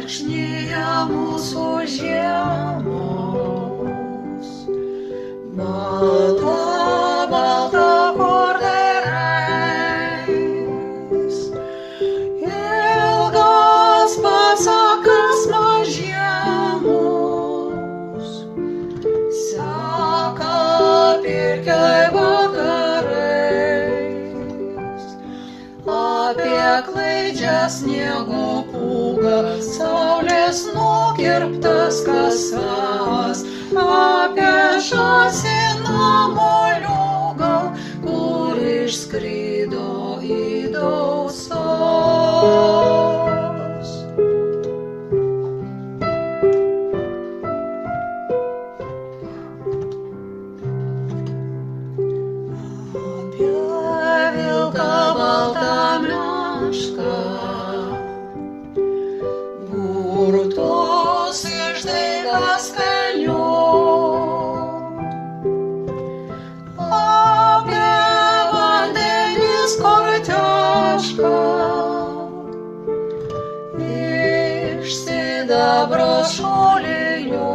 Vaikštinėja mūsų žiemos, balta, balta kordereis, ilgas pasakas mažiemus, seka pirkiai vakarais, apie klaidžią sniego pūgą, saulės nukirptas kasas, apie žąsiną moliūgą, kur išskrido į dausas. Apie vilką baltą mešką, burtus išdaigas velnių, apie vandenis kortešką, iš sidabro šulinių,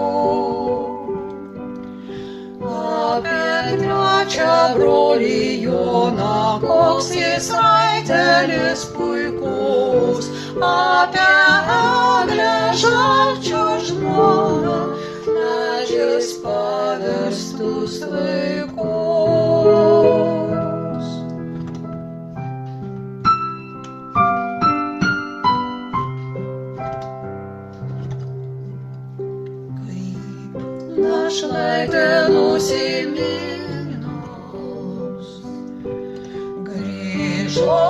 apie trečią brolį Joną, koks jis raitelis puikus, apie eglę žalčio žmoną, medžiais paverstus vaikus. Kaip našlaitė nusiminus, grįžo